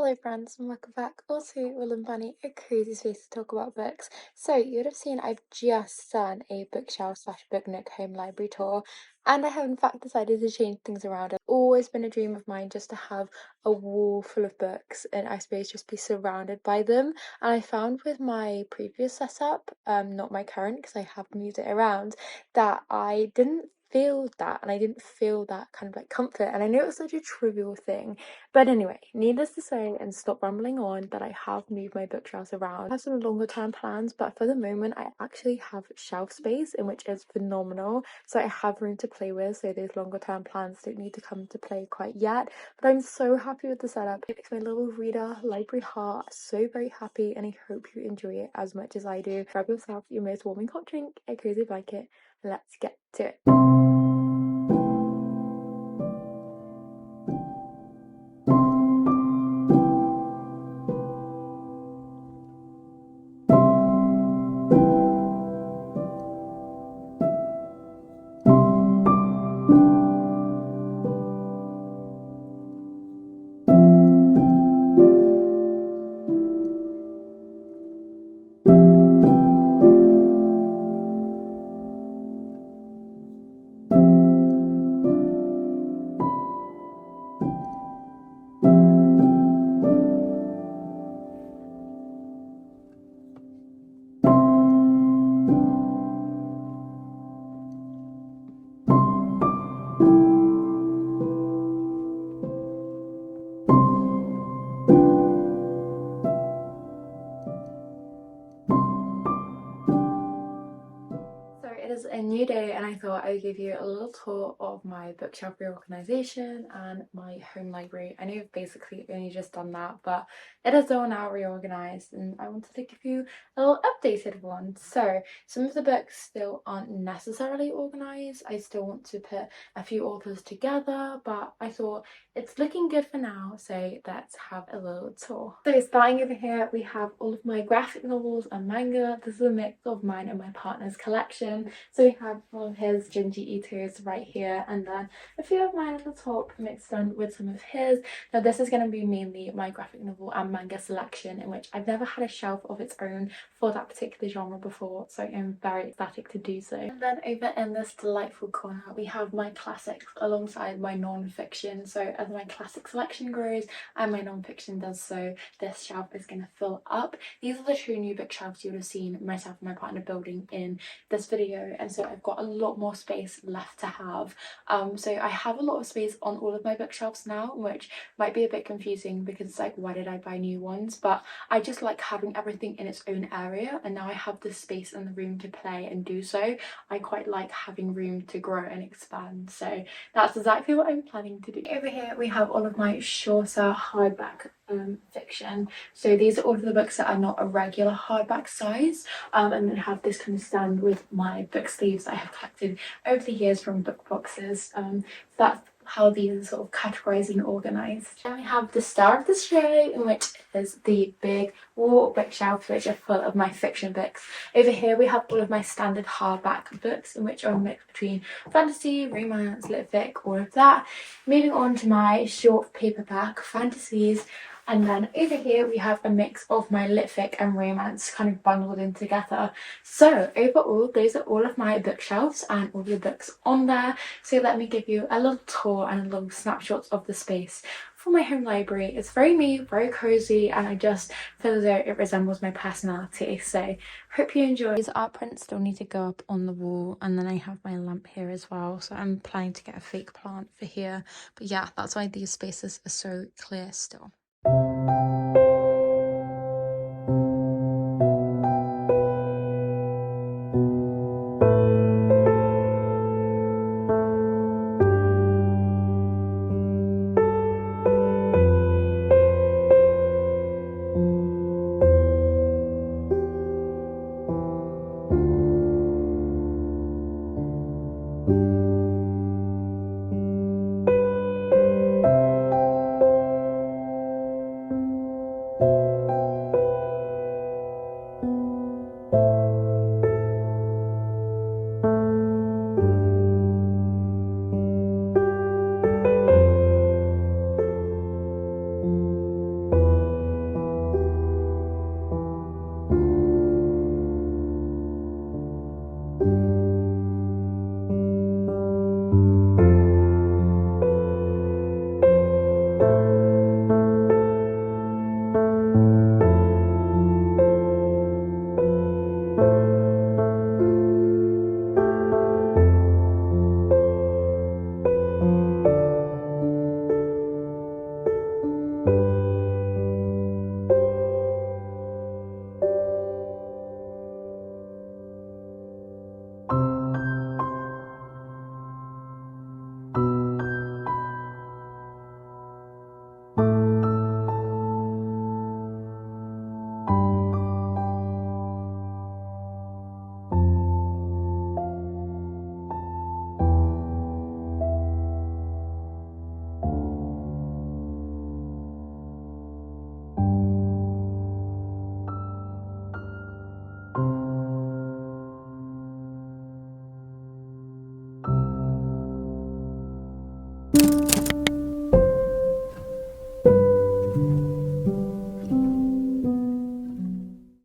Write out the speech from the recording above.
Hello friends and welcome back also Will Bunny, a crazy space to talk about books. So you would have seen I've just done a bookshelf slash book nook home library tour, and I have in fact decided to change things around. It's always been a dream of mine just to have a wall full of books and I suppose just be surrounded by them. And I found with my previous setup, not my current because I have moved it around, that I didn't feel that and I didn't feel that kind of like comfort. And I know it's such a trivial thing, but anyway, needless to say, and stop rambling on, that I have moved my bookshelves around. I have some longer term plans, but for the moment, I actually have shelf space, in which is phenomenal. So I have room to play with, so those longer term plans don't need to come to play quite yet. But I'm so happy with the setup. It makes my little reader library heart so very happy, and I hope you enjoy it as much as I do. Grab yourself your most warming hot drink, a cozy blanket, and let's get to it. So it is a new day and I thought I would give you a little tour of my bookshelf reorganisation and my home library. I know I've basically only just done that, but it is all now reorganised and I wanted to give you a little updated one. So some of the books still aren't necessarily organised. I still want to put a few authors together, but I thought it's looking good for now, so let's have a little tour. So starting over here, we have all of my graphic novels and manga. This is a mix of mine and my partner's collection. So we have one of his Junji Ito's right here, and then a few of mine at the top mixed in with some of his. Now this is going to be mainly my graphic novel and manga selection, in which I've never had a shelf of its own for that particular genre before, so I'm very ecstatic to do so. And then over in this delightful corner, we have my classics alongside my non-fiction. So as my classic selection grows and my non-fiction does so, this shelf is going to fill up. These are the two new bookshelves you would have seen myself and my partner building in this video, and so I've got a lot more space left to have. So I have a lot of space on all of my bookshelves now, which might be a bit confusing because it's like, why did I buy new ones? But I just like having everything in its own area, and now I have the space and the room to play and do so. I quite like having room to grow and expand, so that's exactly what I'm planning to do. Over here we have all of my shorter hardback fiction. So these are all of the books that are not a regular hardback size, and then have this kind of stand with my book sleeves that I have collected over the years from book boxes. That's how these are sort of categorized and organized. Then we have the star of the show, which is the big wall bookshelf, which are full of my fiction books. Over here we have all of my standard hardback books, in which are a mix between fantasy, romance, lit fic, all of that. Moving on to my short paperback fantasies. And then over here we have a mix of my lit fic and romance kind of bundled in together. So overall, those are all of my bookshelves and all the books on there. So let me give you a little tour and a little snapshot of the space for my home library. It's very me, very cozy, and I just feel as though it resembles my personality. So hope you enjoy. These art prints still need to go up on the wall, and then I have my lamp here as well. So I'm planning to get a fake plant for here. But yeah, that's why these spaces are so clear still.